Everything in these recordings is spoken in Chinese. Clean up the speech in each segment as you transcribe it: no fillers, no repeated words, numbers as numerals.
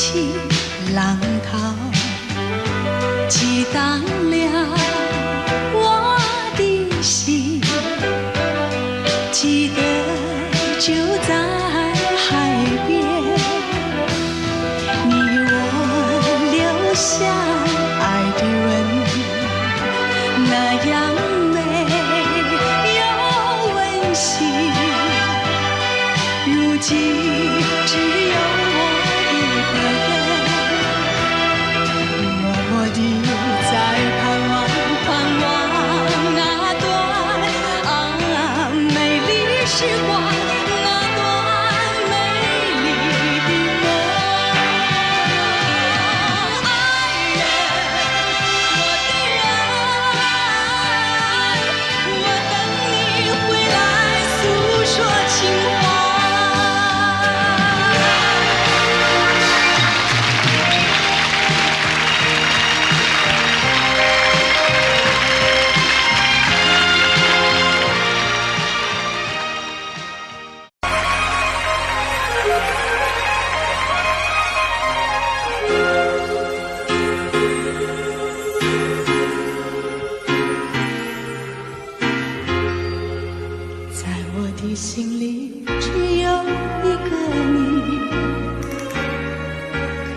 起浪涛，激荡了我的心。记得就在海边，你我留下爱的吻，那样美又温馨。如今只有我一个人，默默地在盼望那段美丽时光，那段美丽的梦。爱人，我的人，我等你回来诉说情话。在我的心里只有一个你，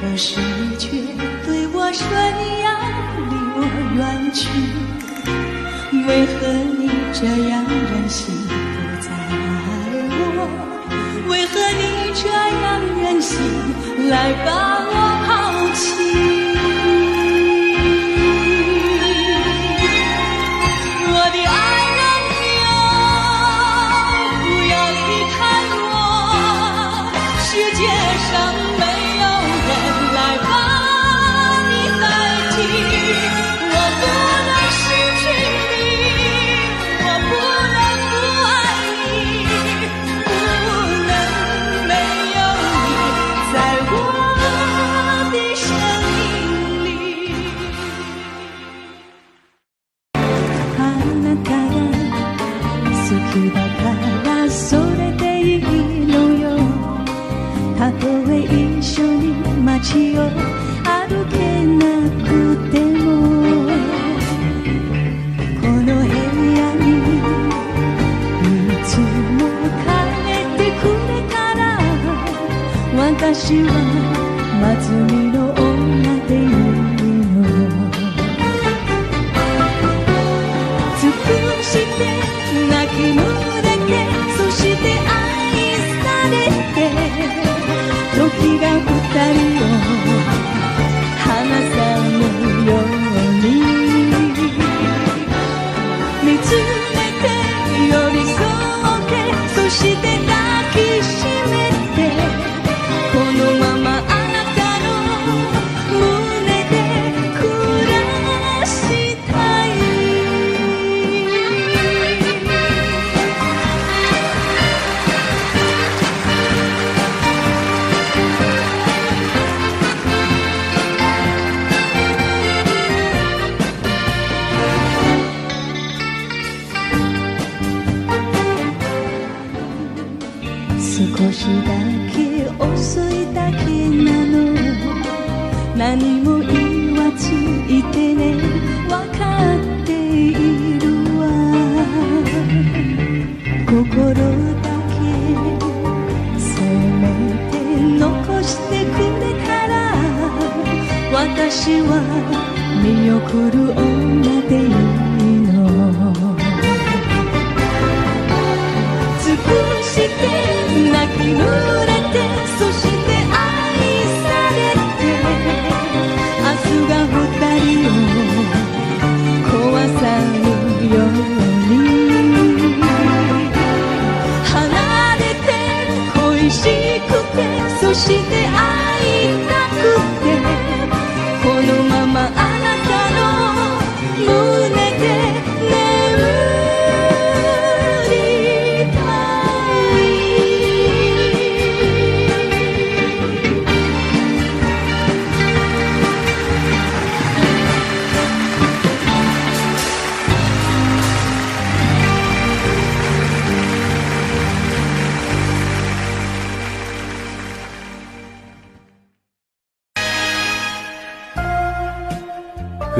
可是你却对我说你要离我远去。为何你这样任性不再爱我？为何你这样任性来把我抛弃？我的爱人哟，不要离开我，世界上没有人来把你代替。我不能失去你，我不能不爱你，不能没有你在我的生命里。あなたが好きだからそれでいいのよ。たとえ一緒に街を歩けなくても、この部屋にいつも帰ってくれたら、私は松見の女でいいのよ。尽くして泣き濡れて、そして愛されて、時が二人を離さぬように見つめて寄り添って、そして抱きしめて、このままあなたの胸で暮らしたい。少しだけ遅いだけなの、何も言わずいてね、わかっているわ。心だけせめて残してくれたら、私は見送る女でいいの。尽くして泣き濡れて、そして愛されて、明日が二人を壊さぬように、離れて恋しくて、そして会いたくて、このままあなたの胸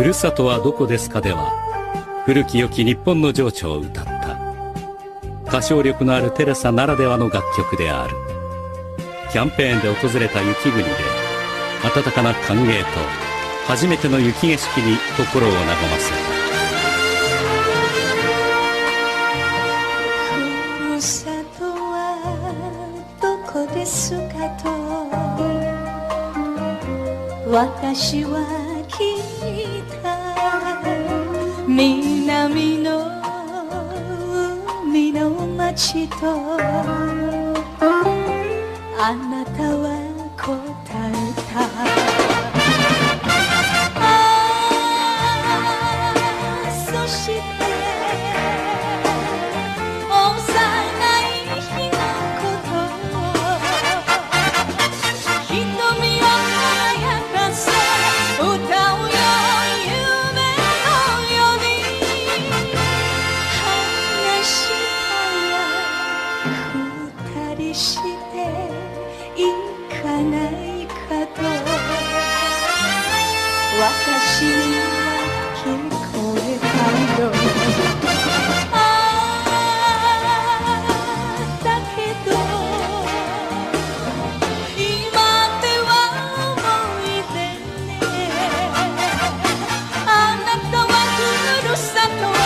ふるさとはどこですかでは、古き良き日本の情緒を歌った歌唱力のあるテレサならではの楽曲である。キャンペーンで訪れた雪国で温かな歓迎と初めての雪景色に心を和ませた。ふるさとはどこですかと私は聞いた。南の海の町とあなたは答えた。そして幼い日のこと瞳を輝かせ歌うよ夢のように話したや二人して行かないかと私には聞こえたよ。だけど今では思い出ね。あなたはふるさとへ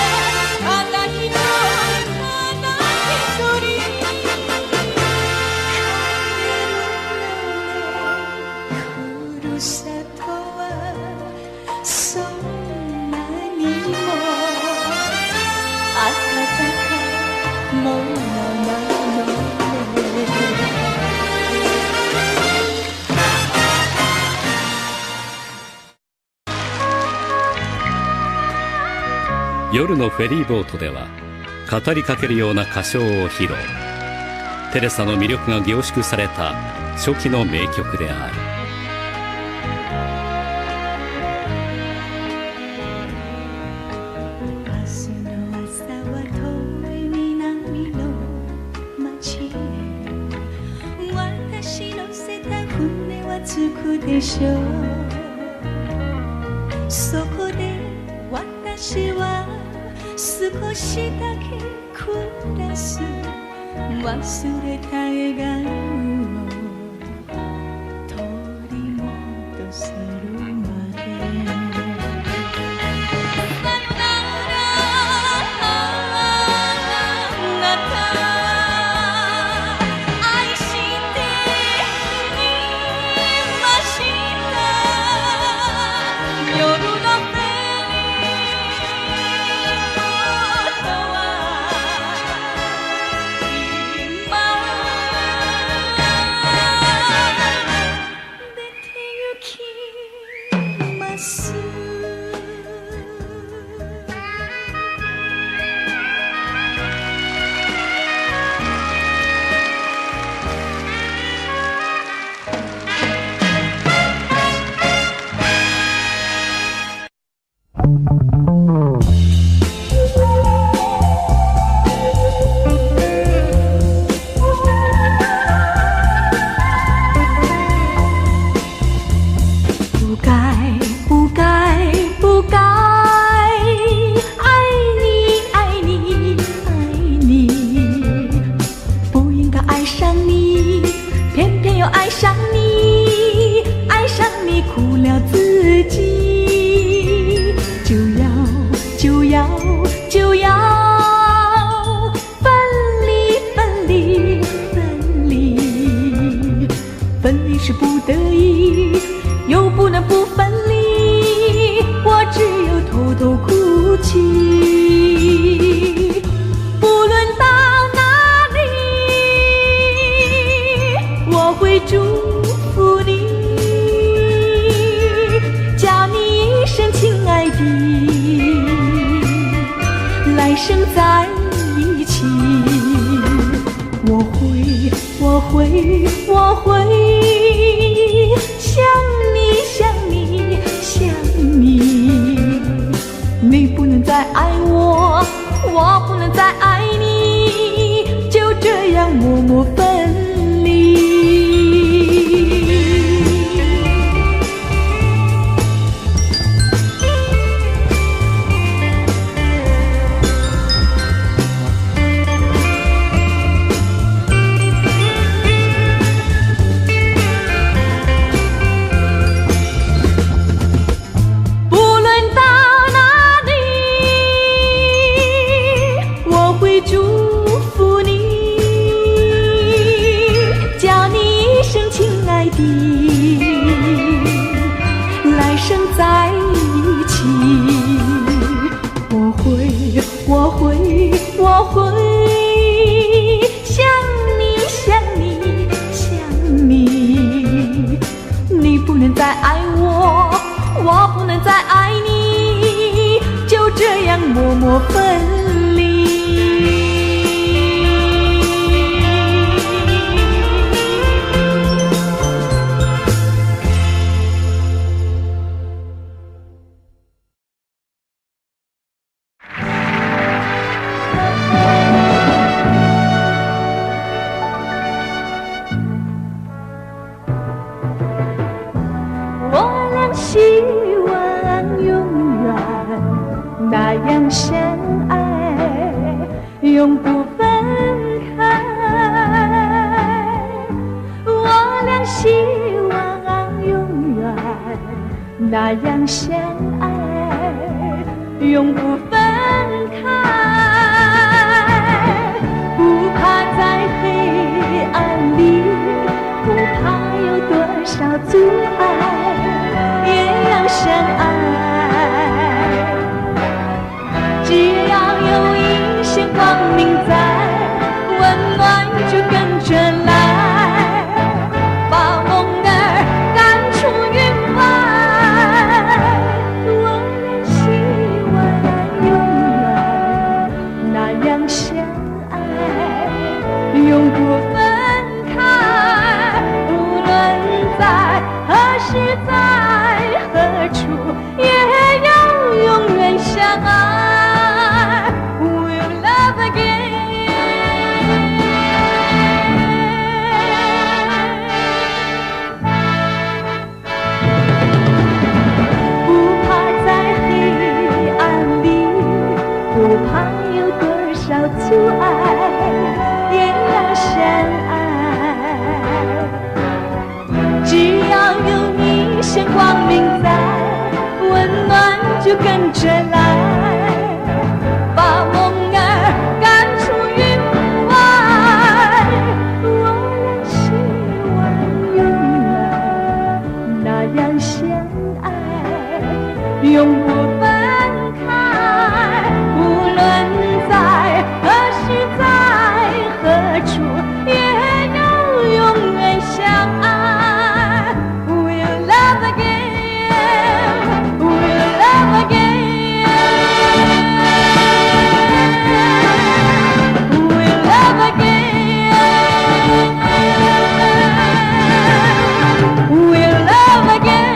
ただ一人ただ一人帰るのね。ふるさとはそんなにも暖かいものなのね。夜のフェリーボートでは語りかけるような歌唱を披露。テレサの魅力が凝縮された初期の名曲である。明日の朝は遠い南の町へ私乗せた船は着くでしょう。そこで私は少しだけ暮らす。忘れた笑顔を取り戻せるまで。さよならあなた愛していました。夜のフェ是不得已，又不能不分离，我只有偷偷哭泣。不论到哪里，我会祝福你，叫你一声亲爱的，来生在一起。我会想你，你不能再爱我，我不能再爱你，就这样默默分离。爱我，我不能再爱你，就这样默默分离。希望永远那样相爱，永不分开。我俩希望永远那样相爱，永不分开。不怕在黑暗里，不怕有多少阻碍，也要相爱。只要有一线光明在，温暖就跟着来，把梦儿赶出云外。我俩希望永远那样相爱，永不分开。无论在何时在何处，也要永远相爱。We'll love again。 不怕在黑暗里，不怕有多少阻碍，也要相爱。只要有一线光明在，温暖就跟着来，把梦儿赶出云外。我俩希望永远那样相爱，永不分开。无论在何时在何处，也要永远相爱。We'll love again, we'll love again, we'll love again, we'll love again。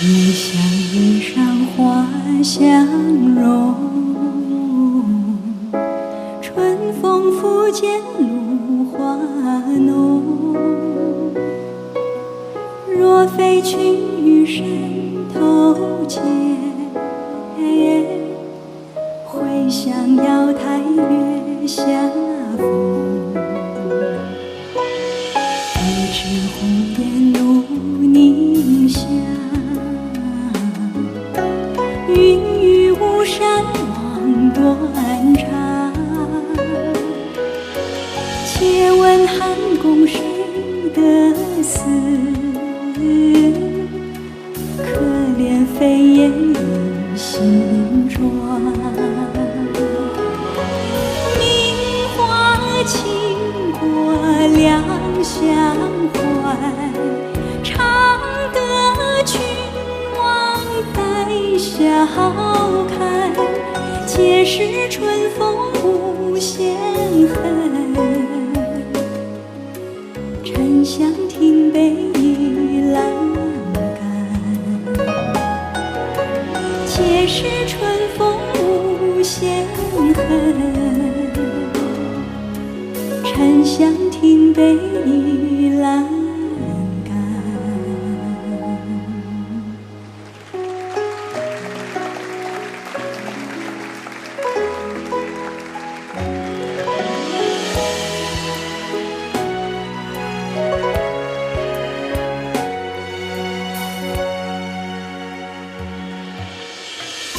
你像衣裳花相融，春风拂槛露华浓。若非群玉山头见，会向瑶台月下逢。不知红颜路凝香，云雨巫山望断肠。且问汉宫谁得似？可怜飞燕倚新妆。名花倾国两相怀，常得君王带笑看。皆是春风无限恨，沉香亭北倚阑干。皆是春风无限恨，沉香亭北倚阑干。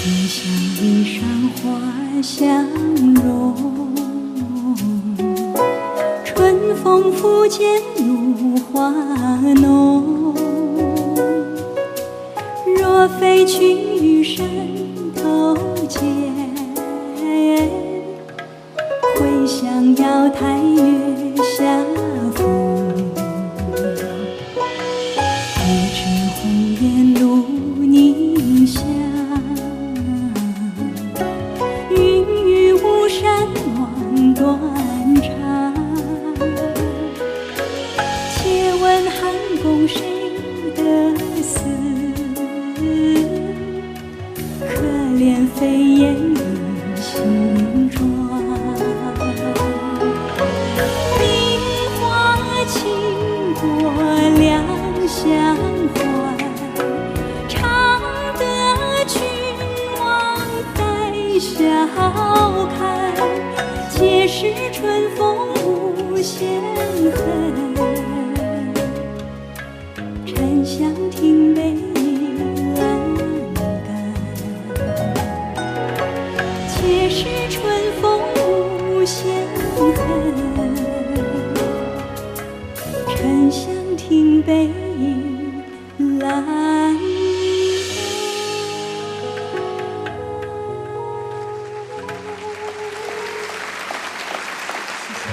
似像一双花相融，春风拂槛露华浓。若非去山头见，会向瑶台月下逢。一枝红颜露凝香，云雨巫山暖断肠。且问汉宫谁得似？可怜飞燕倚新妆。名花倾国两相欢，常得君王带笑看。皆是春风无限恨，沉香亭北阑干。皆是春风无限恨，沉香亭北阑干。谢谢。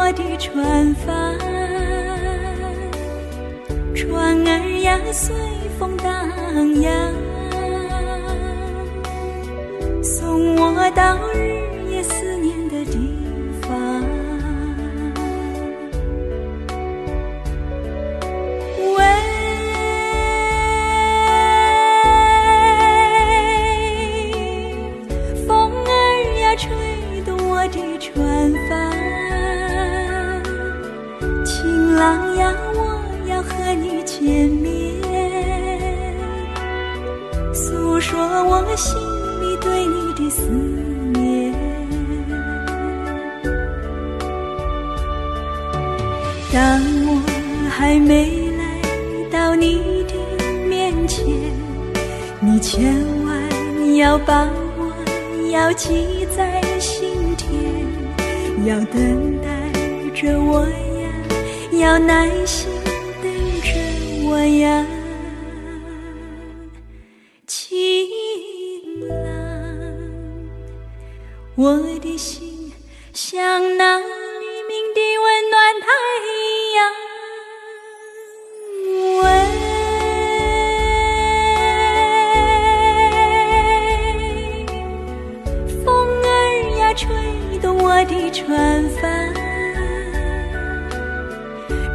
我的船帆，船儿呀随风荡漾，送我到日夜思念的地方。喂，风儿呀吹动我的船帆，情郎呀我要和你见面，诉说我心里对你的思念。当我还没来到你的面前，你千万要把我要记在心田，要等待着我呀，要耐心等着我呀，情郎，我的心像那黎明的温暖太阳。风儿呀吹动我的船帆，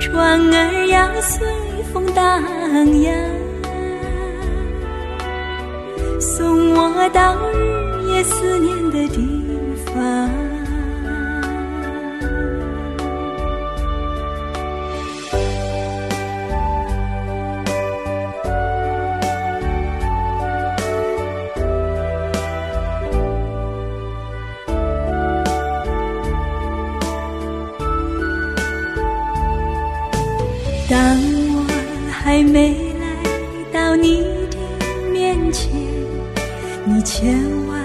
船儿呀随风荡漾，送我到日夜思念的地方。当我还没来到你的面前，你千万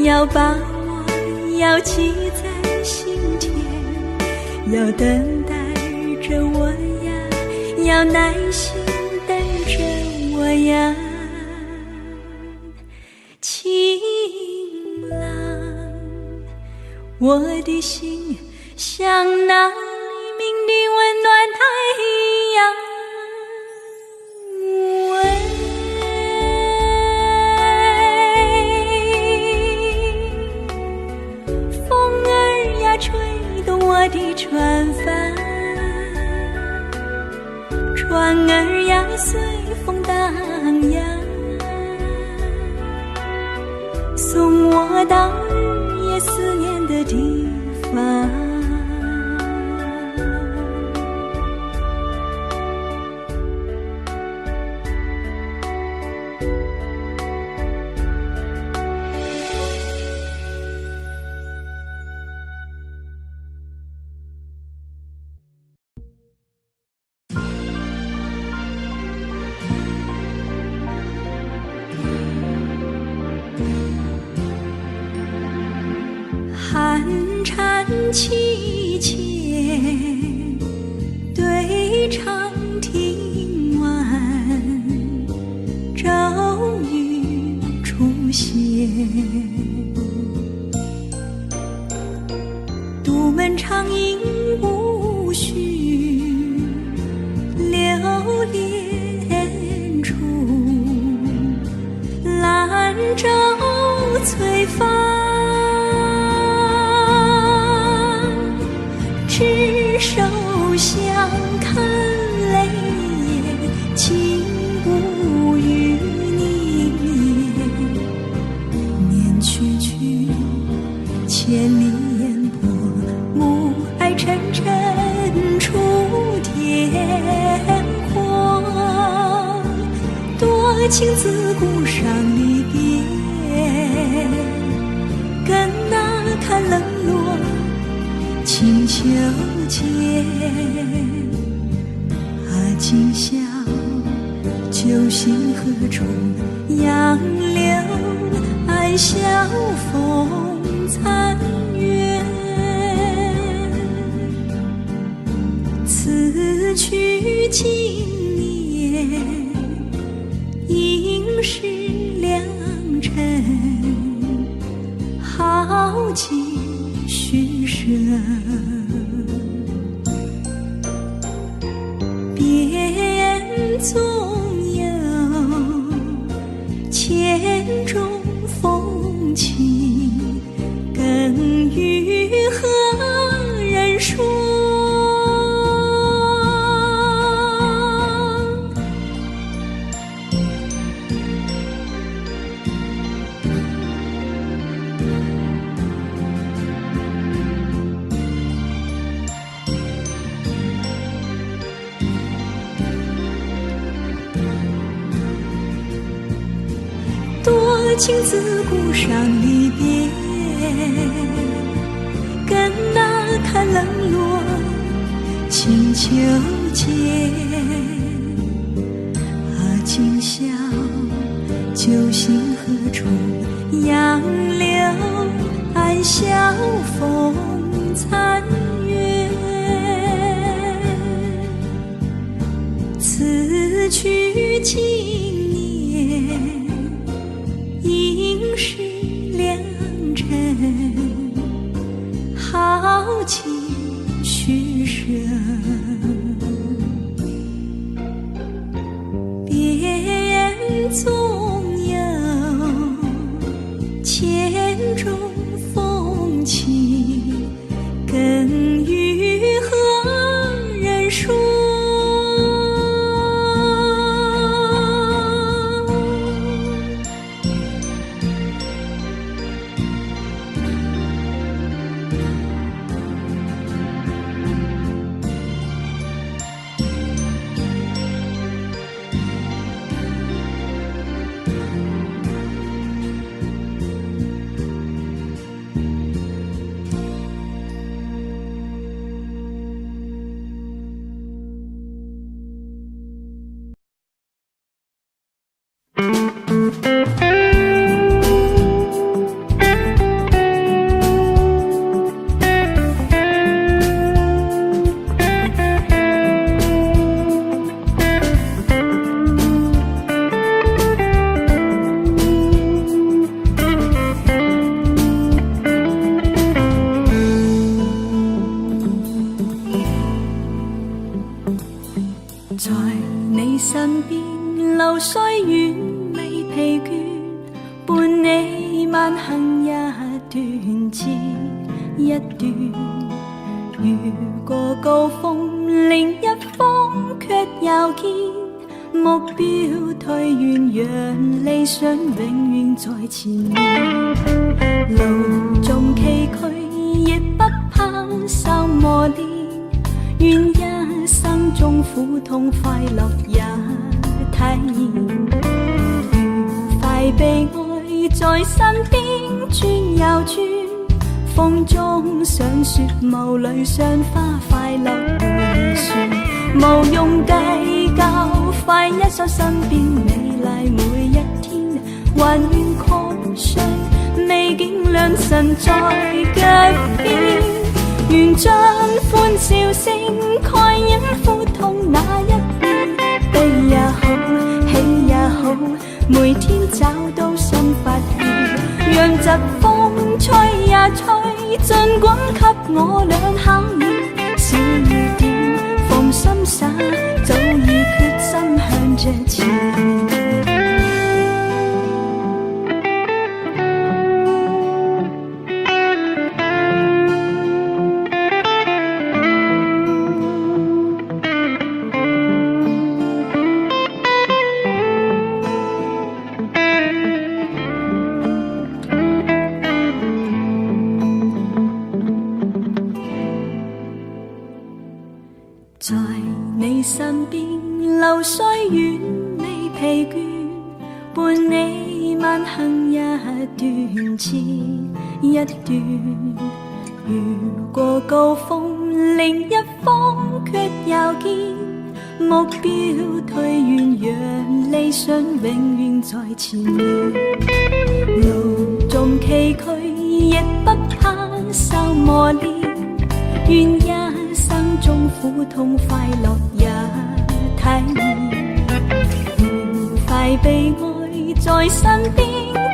要把我要记在心田，要等待着我呀，要耐心等着我呀，情郎，我的心像那黎明的温暖太阳。风儿呀吹动我的船帆，船儿呀随风荡漾，送我到日夜思念的地方。寒蝉凄切，对唱听晚，骤雨出现。杜门长吟无绪，流连处，兰舟催发。执手相看泪眼，情不与凝噎。念去去，千里烟波，暮霭沉沉出天荒。多情自古伤离别，更那看冷落清秋节。啊，今宵酒醒何处？杨柳暗晓风残月。此去经年，应是良辰。好景虚设。说。多情自古伤离别，跟那看冷落清秋节。今宵酒醒何处杨柳暗笑风残月。此去经年应是良辰，好情虚设。别人总有千种风情，更与何人说？在你身邊流水遠未疲倦，伴你慢行一段接一段，越過高峰另一峰卻又見目標退遠，讓理想永遠在前面。路縱崎嶇亦不怕受磨練，願一生中苦痛快樂也體驗，愉快悲哀在身邊轉又轉，風中想說霧裏賞花快樂迴旋，無用計較快一首身邊美麗每一天，還願擴張美景良辰在腳邊，願將歡笑聲蓋掩苦痛那一面，悲也好，喜也好，每天找到新發現，讓疾風吹也吹，盡管給我倆考驗，小雨點放心灑，早已決心向着前。在你身邊流水遠未疲倦，伴你慢行一段接一段，越過高峰另一峰卻又見目標退遠，讓理想永遠在前面。路縱崎嶇亦不怕受磨練，願一生中苦痛快樂也體驗，愉快悲哀在身邊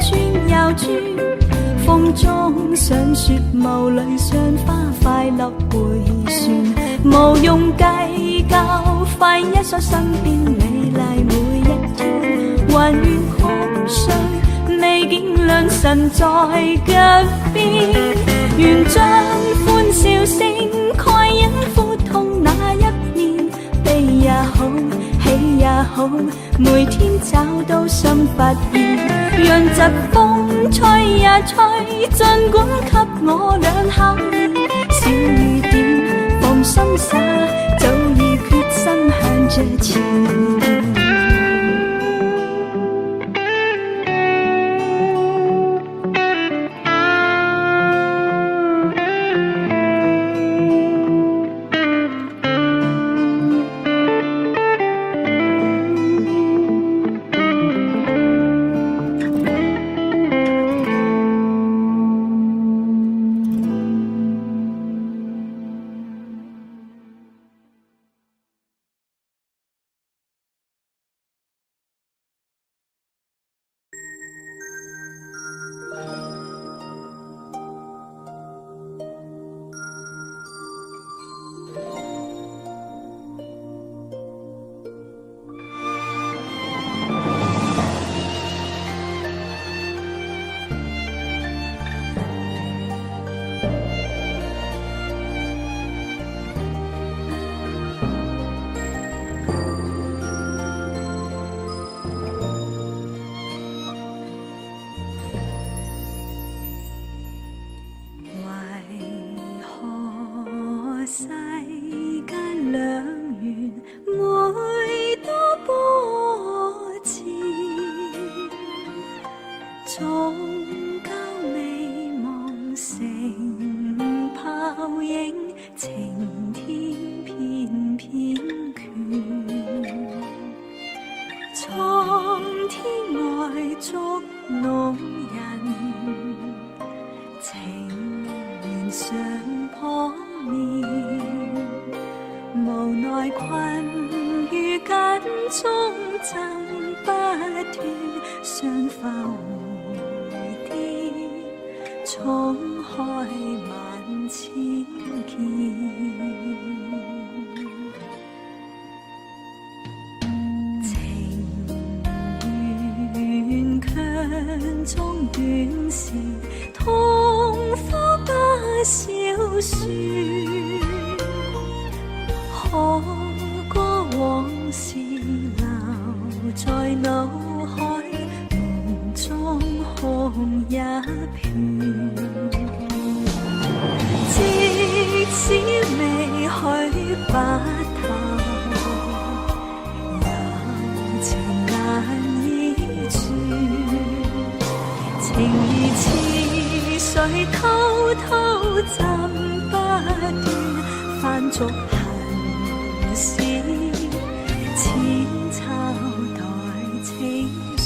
轉又轉，風中想說霧裏賞花快樂迴旋，無用計較快一所身邊美麗每一天，還願擴張美景良辰在腳邊，願將歡笑聲蓋隱苦痛那一面，悲也好，喜也好，每天找到新發現，讓疾風吹也吹，儘管給我兩口面，小雨點放心灑，早已決心向着前。世間兩元，每多波折，終究未望成泡影，晴天偏偏缺，蒼天外捉弄人，情緣上破面，無奈困於間中爭不斷，相化蝴蝶，衝開萬千結。中短時，痛苦不消說，可過往事留在腦海，夢中紅一片。即使未去白頭，柔情難以絕。情如似水偷偷浸不斷，翻逐痕絲，淺抄待清算。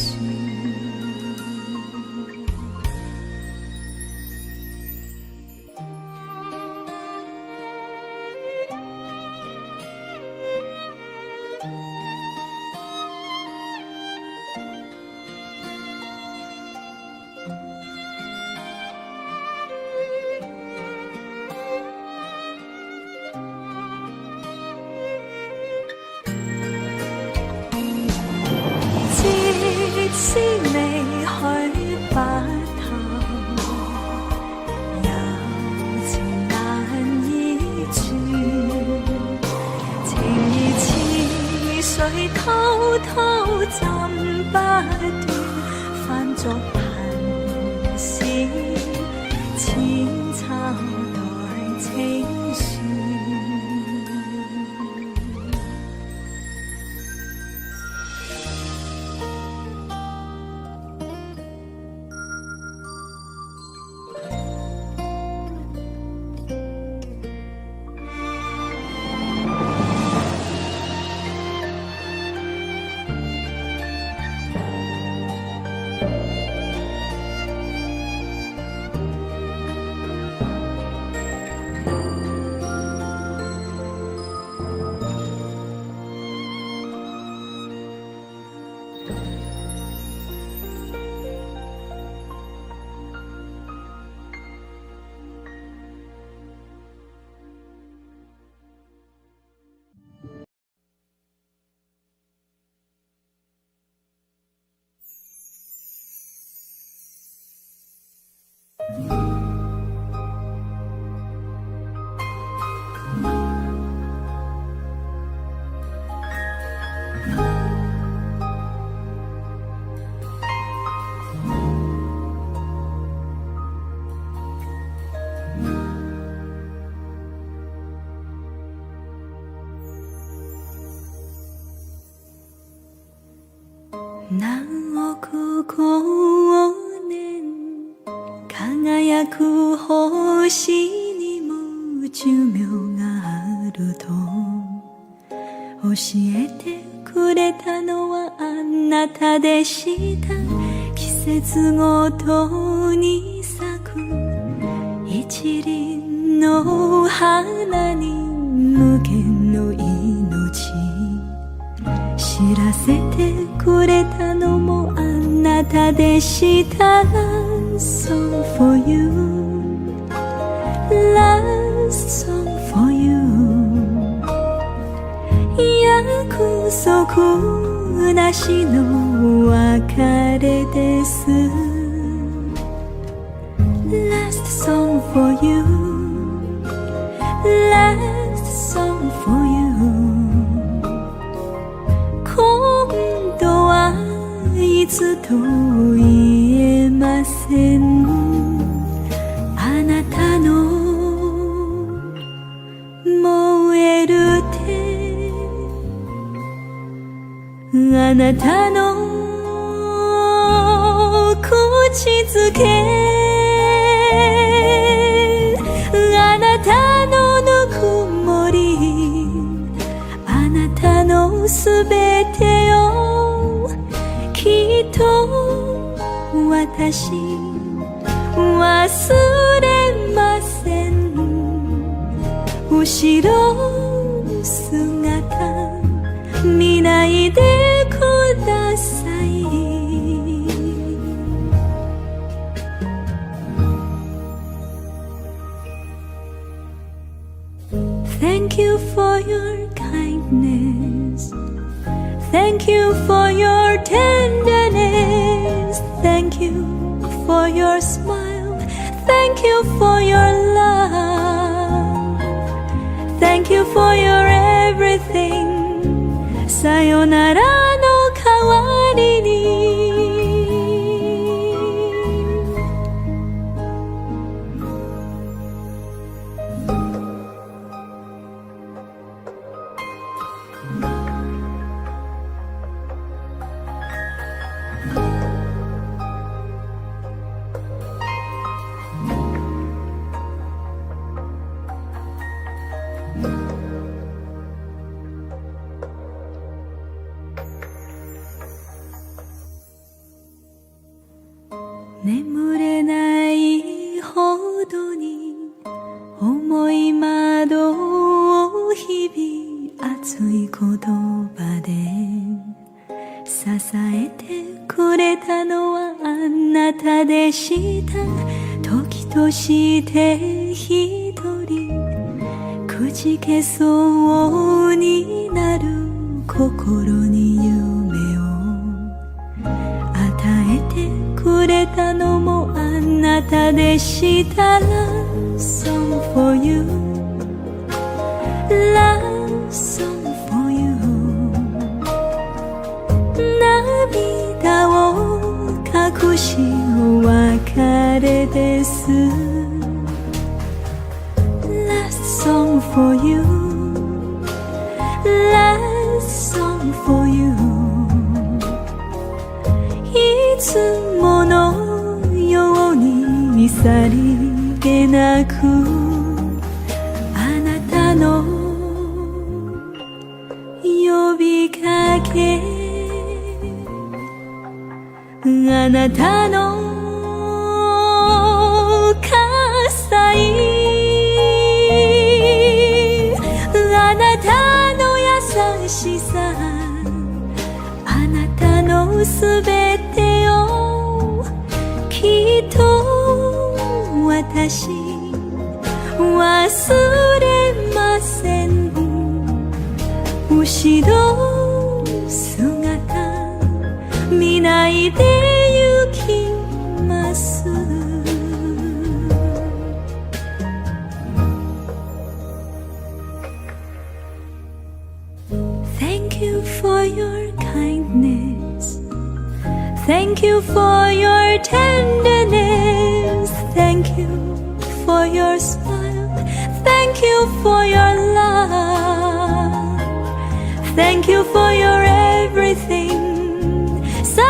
即使未去白頭，柔情難以絕。情如似水偷偷浸不斷，翻逐痕絲，淺抄待清算。何億光年輝く星にも寿命があると教えてくれたのはあなたでした。季節ごとに咲く一輪の花に無限の命知らせてくれたのもあなたでした。 Song for you Last song for you 約束なしの別れです。 Last song for you Last song for you 今度はいつと言えません。あなたの燃える手あなたの口づけあなたのぬくもりあなたのすべてをきっと私忘れません。後ろ姿見ないでください。 Thank you for your kindness Thank you for your tenderness Thank you for your smile Thank you for your love Thank you for your everything さよならの代わりに眠れないほどに重い窓を日々熱い言葉で支えてくれたのはあなたでした。時として一人くじけそうになる心に夢を与えてくれたのもあなたでした。 Love song for you Love song for you 涙を隠しお別れです。 Last song for you Last song for you いつものようにさりげなくあなたの呼びかけあなたの喝采あなたの優しさあなたのすべてをきっと私忘れません。後ろ姿見ないで行きます。 Thank you for your kindness Thank you for your tenderness Thank you for your smile Thank you for your love Thank you for your everything さ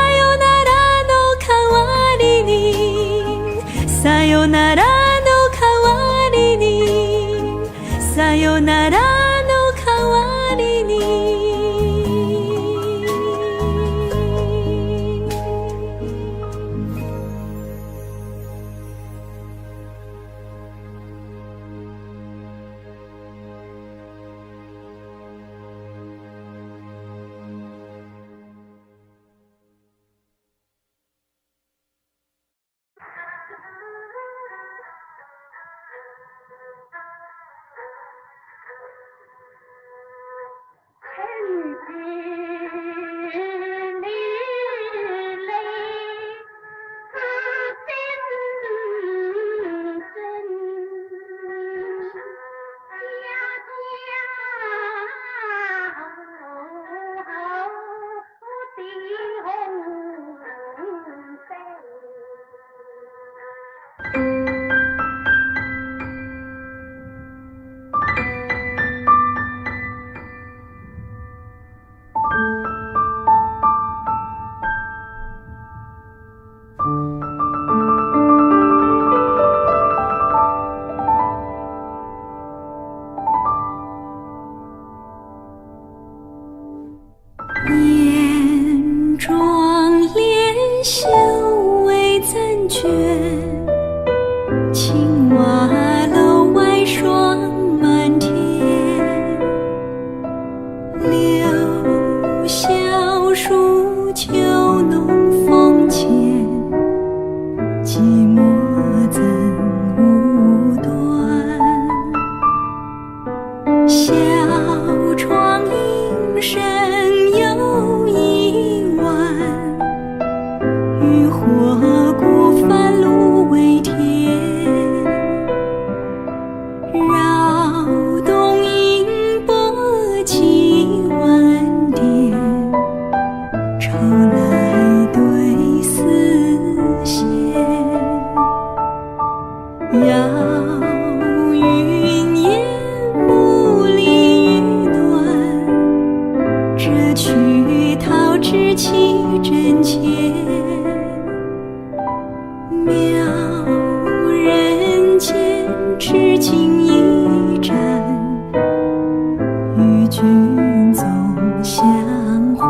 よならの代わりに眼妆帘袖未暂卷，青瓦楼外霜满天。柳萧疏秋浓风浅，寂寞怎无端？小窗莺声又一晚，渔火孤帆路未填。扰动音波起晚点，抽来对丝线。遥云烟幕里雨暖，这曲桃之气真切。渺人间痴情一盏，与君总相欢。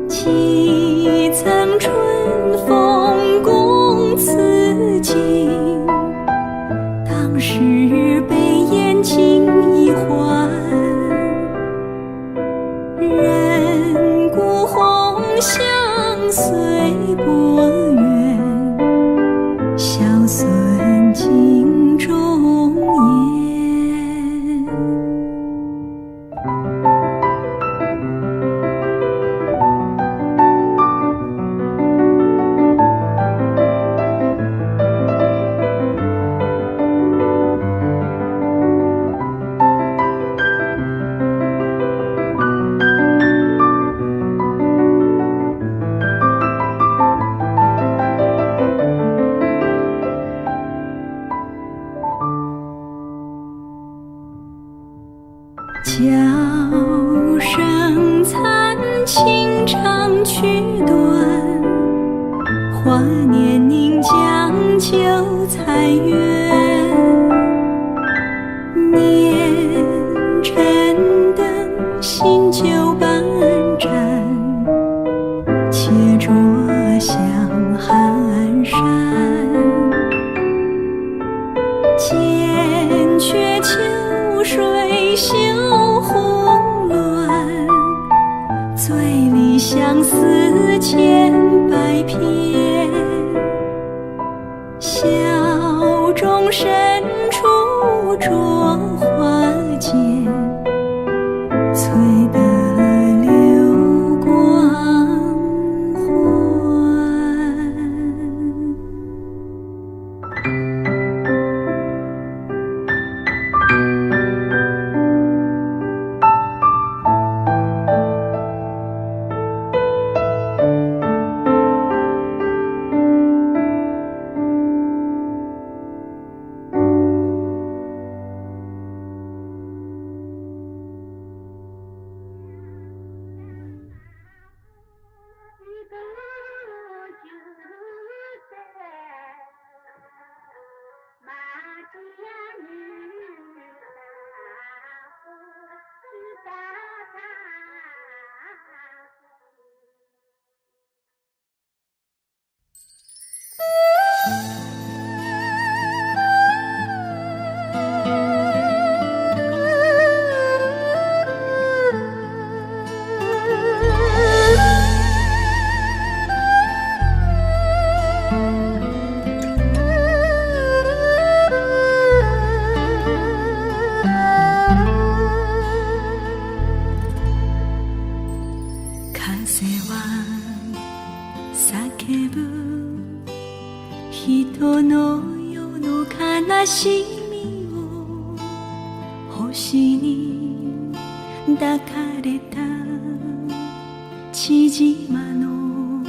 岂曾春风共此景，当时被眼睛一换。人故红相随波远，笑损镜中颜。叫声残，情长曲短，华年凝将就残垣。年沉灯，新酒半盏，且酌香寒山。见却秋水袖红乱，醉里相思千百篇。笑中深处着花间，催得流光还。星に抱かれた千島の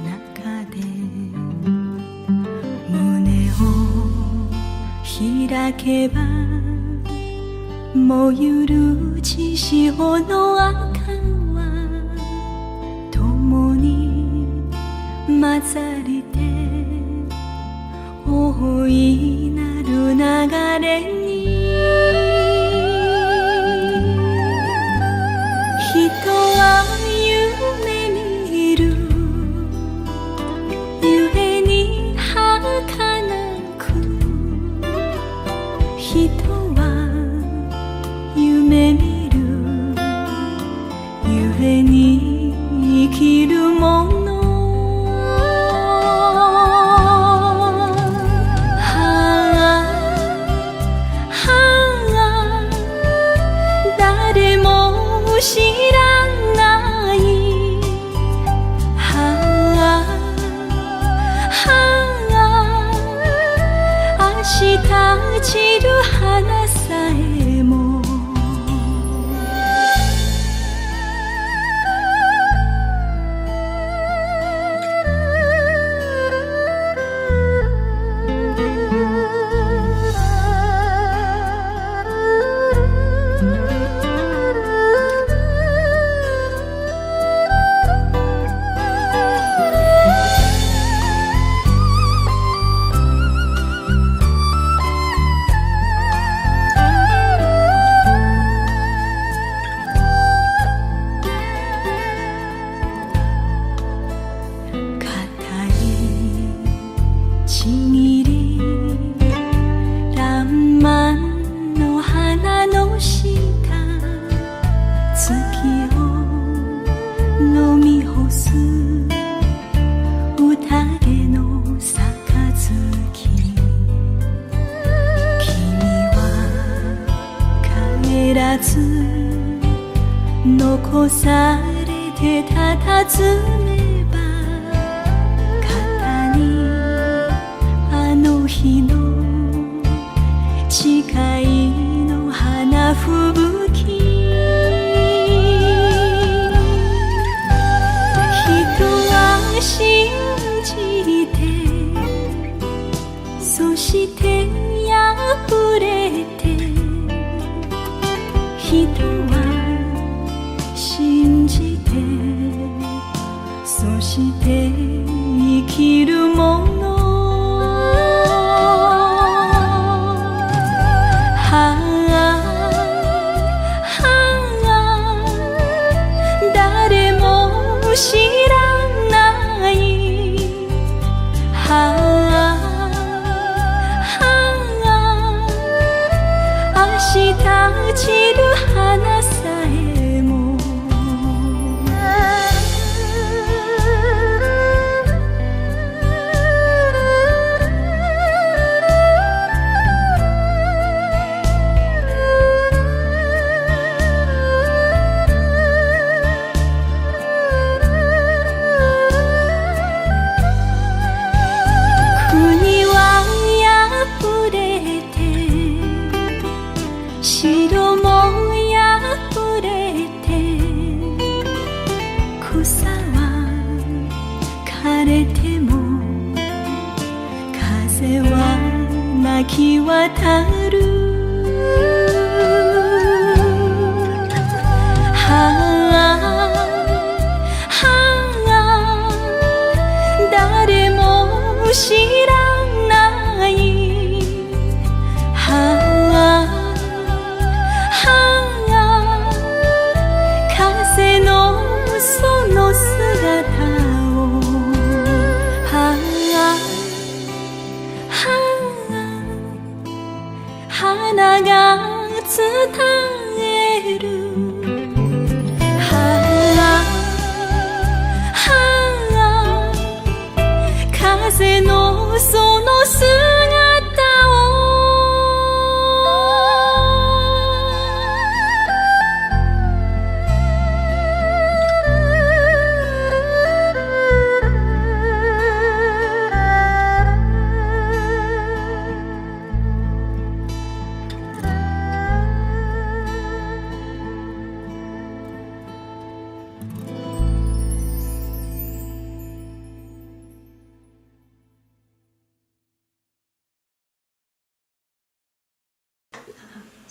中で胸を開けば燃ゆる血潮の赤は共に混ざりて大いなる流れに人は夢見るゆえに儚く人は夢見るゆえに生きるもの知らない明日散る花さえもちぎりらんまんの花の下月を飲み干す宴の杯君は帰らず残されてたたずめば肩にあの日の誓いの花吹雪人は信じてそして破れて人は信じてそして生きるもの誰も知らない明日散る花さえも国は破れて城も破れて草は枯れても風は泣き渡る誰も知らない風のその姿を花が伝える風のその姿を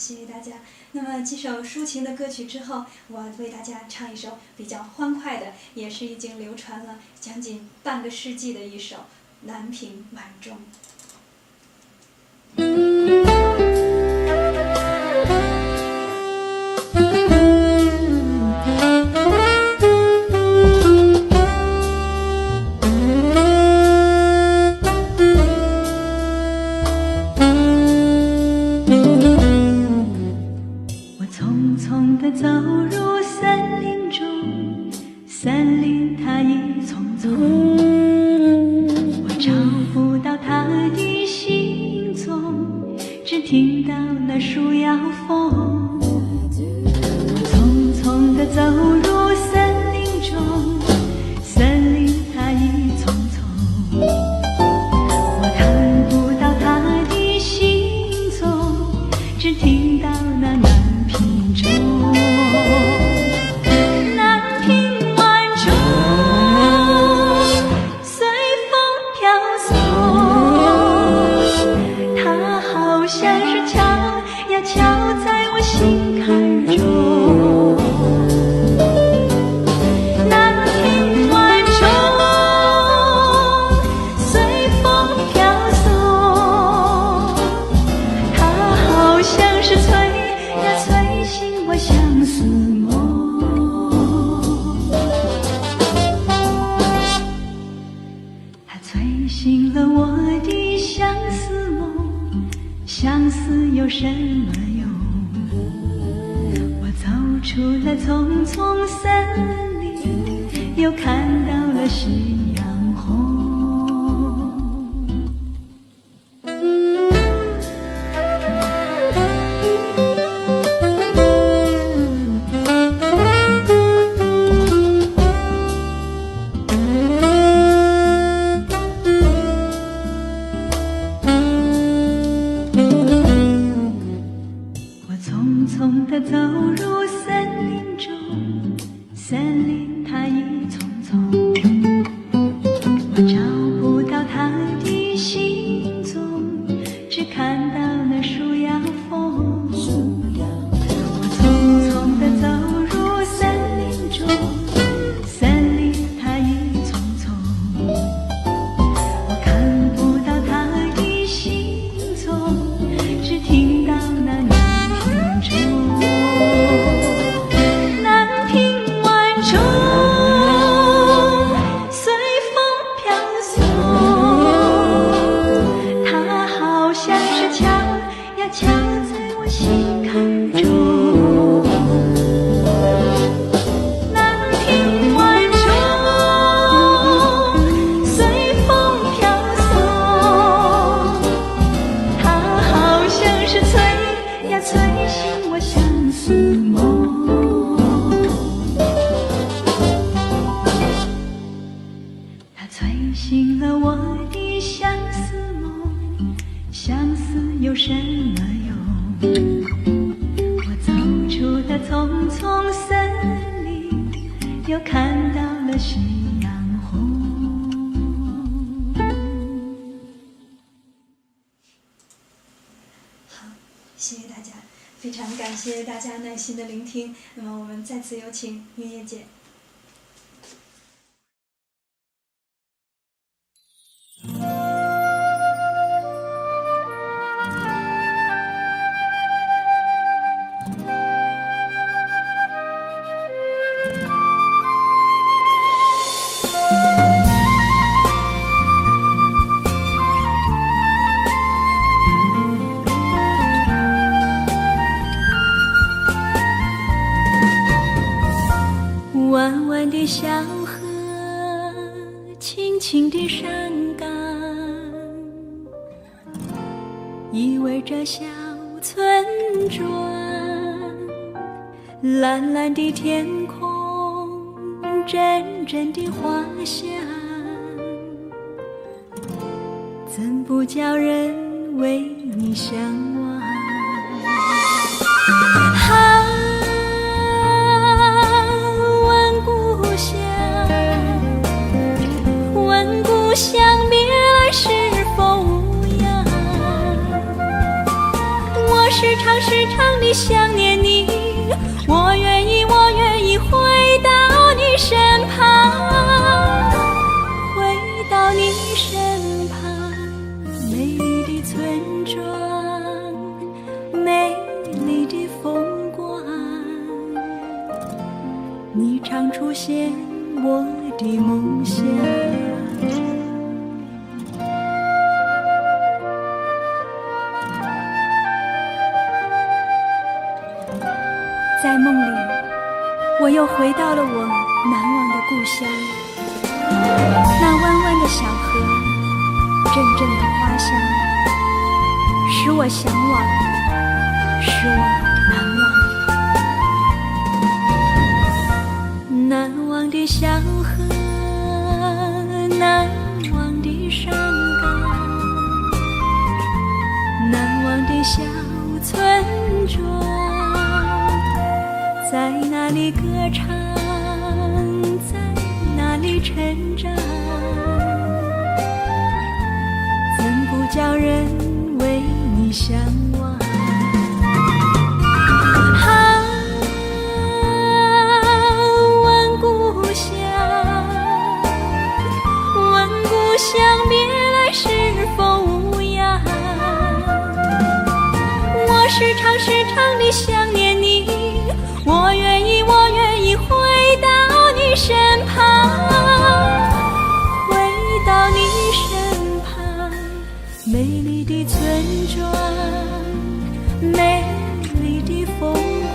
谢谢大家。那么几首抒情的歌曲之后，我为大家唱一首比较欢快的，也是已经流传了将近半个世纪的一首《南屏晚钟》。走入森林中，森林它已匆匆，我找不到它的行踪，只听到那树摇风。我匆匆地走入森林中，森林它已匆匆，我看不到它的行踪，只听到那南屏钟。相思有什么用？我走出了丛丛森林，又看到了夕阳红。走入森林中，森林它已匆匆，我找不到它的行踪，只看到那树摇风。我匆匆地走入森林中，森林它已匆匆，我看不到它的行踪，只听到那南屏钟。醒了我的相思梦，相思有什么用？我走出了丛丛森林，又看到了夕阳红。好，谢谢大家，非常感谢大家耐心的聆听。那么我们再次有请音乐姐。弯弯的小河，轻轻地山岗，依偎着小村庄。蓝蓝的天空，阵阵的花香，怎不叫人为你向往？想别来是否无恙？我时常时常地想念你，我愿意回到你身旁，回到你身旁。美丽的村庄，美丽的风光，你常出现我的梦乡。在梦里，我又回到了我难忘的故乡，那弯弯的小河，阵阵的花香，使我向往，使我难忘。难忘的小河，难忘的山岗，难忘的小村庄，在哪里歌唱，在哪里成长，怎不叫人为你向往。问故乡，问故乡，别来是否无恙？我时常地想念你，我愿意回到你身旁，回到你身旁。美丽的村庄，美丽的风光，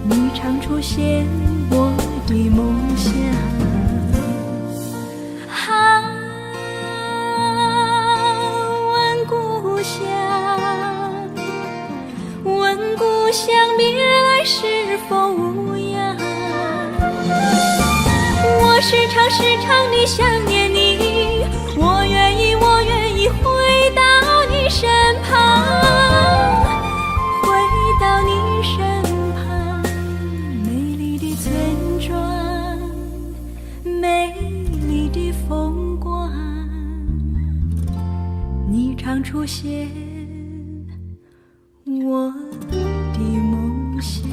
你常出现我的梦乡。问故乡，问故乡，别来是否无恙？我时常地想念你，我愿意回到你身旁，回到你身旁。美丽的村庄，美丽的风光，你常出现我的梦想。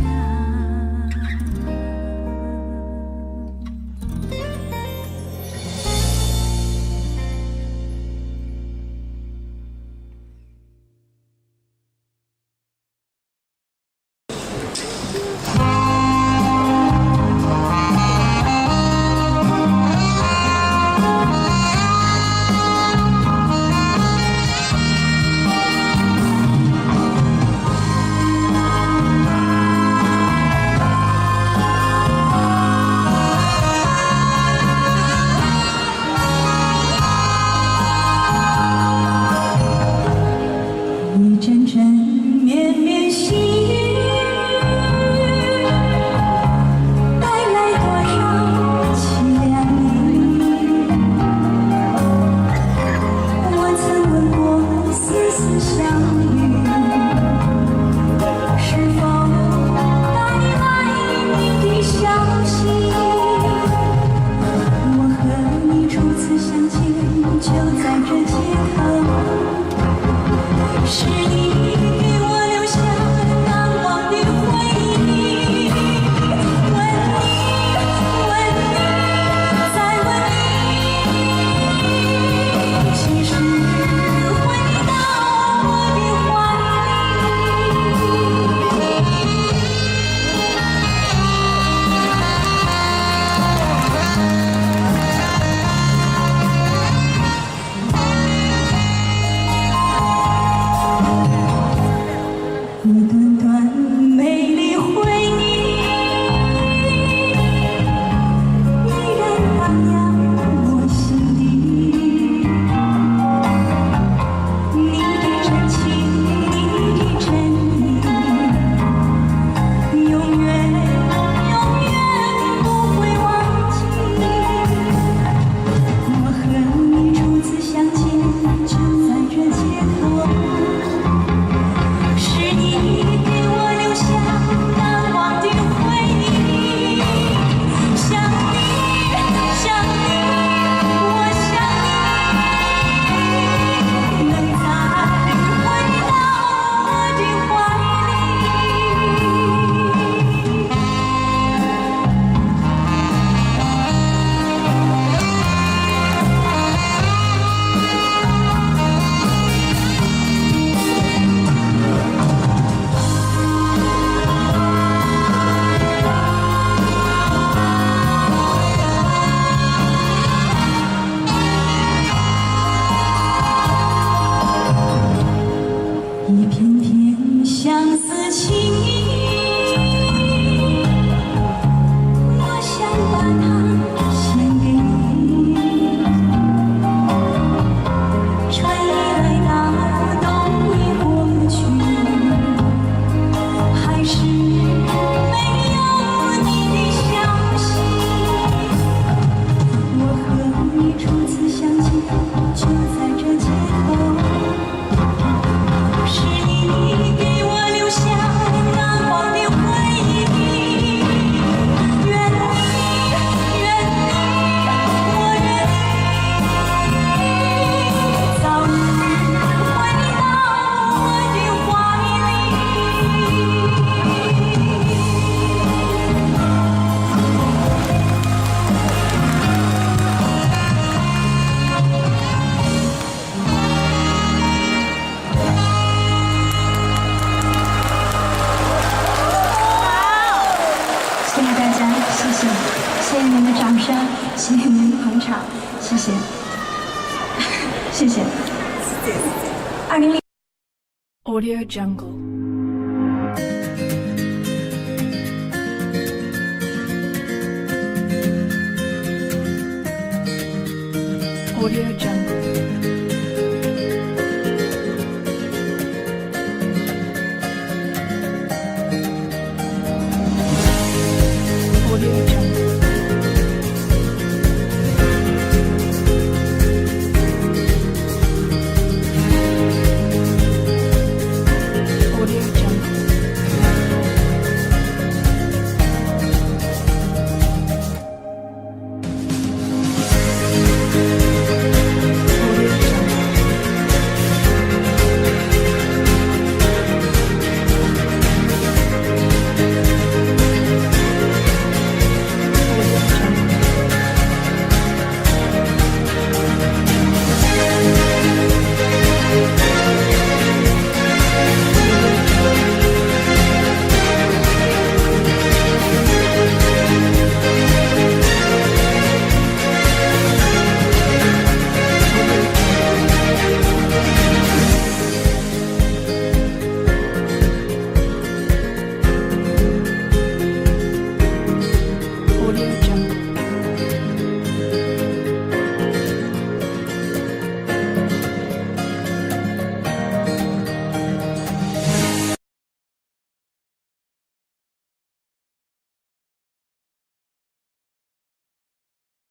是你给我留下情意，我想把它献给你。春已来到，冬已过去，还是没有你的消息。我和你初次相见，就在这街头。是你给我留下难忘的回忆。愿你，愿你，我愿你，早日回到我的怀谢谢大家，谢谢，谢谢您的掌声，谢谢您的捧场，谢谢，谢谢。2006 Audio Jungle。Audio Jungle。Audio Jungle。Audio Jungle。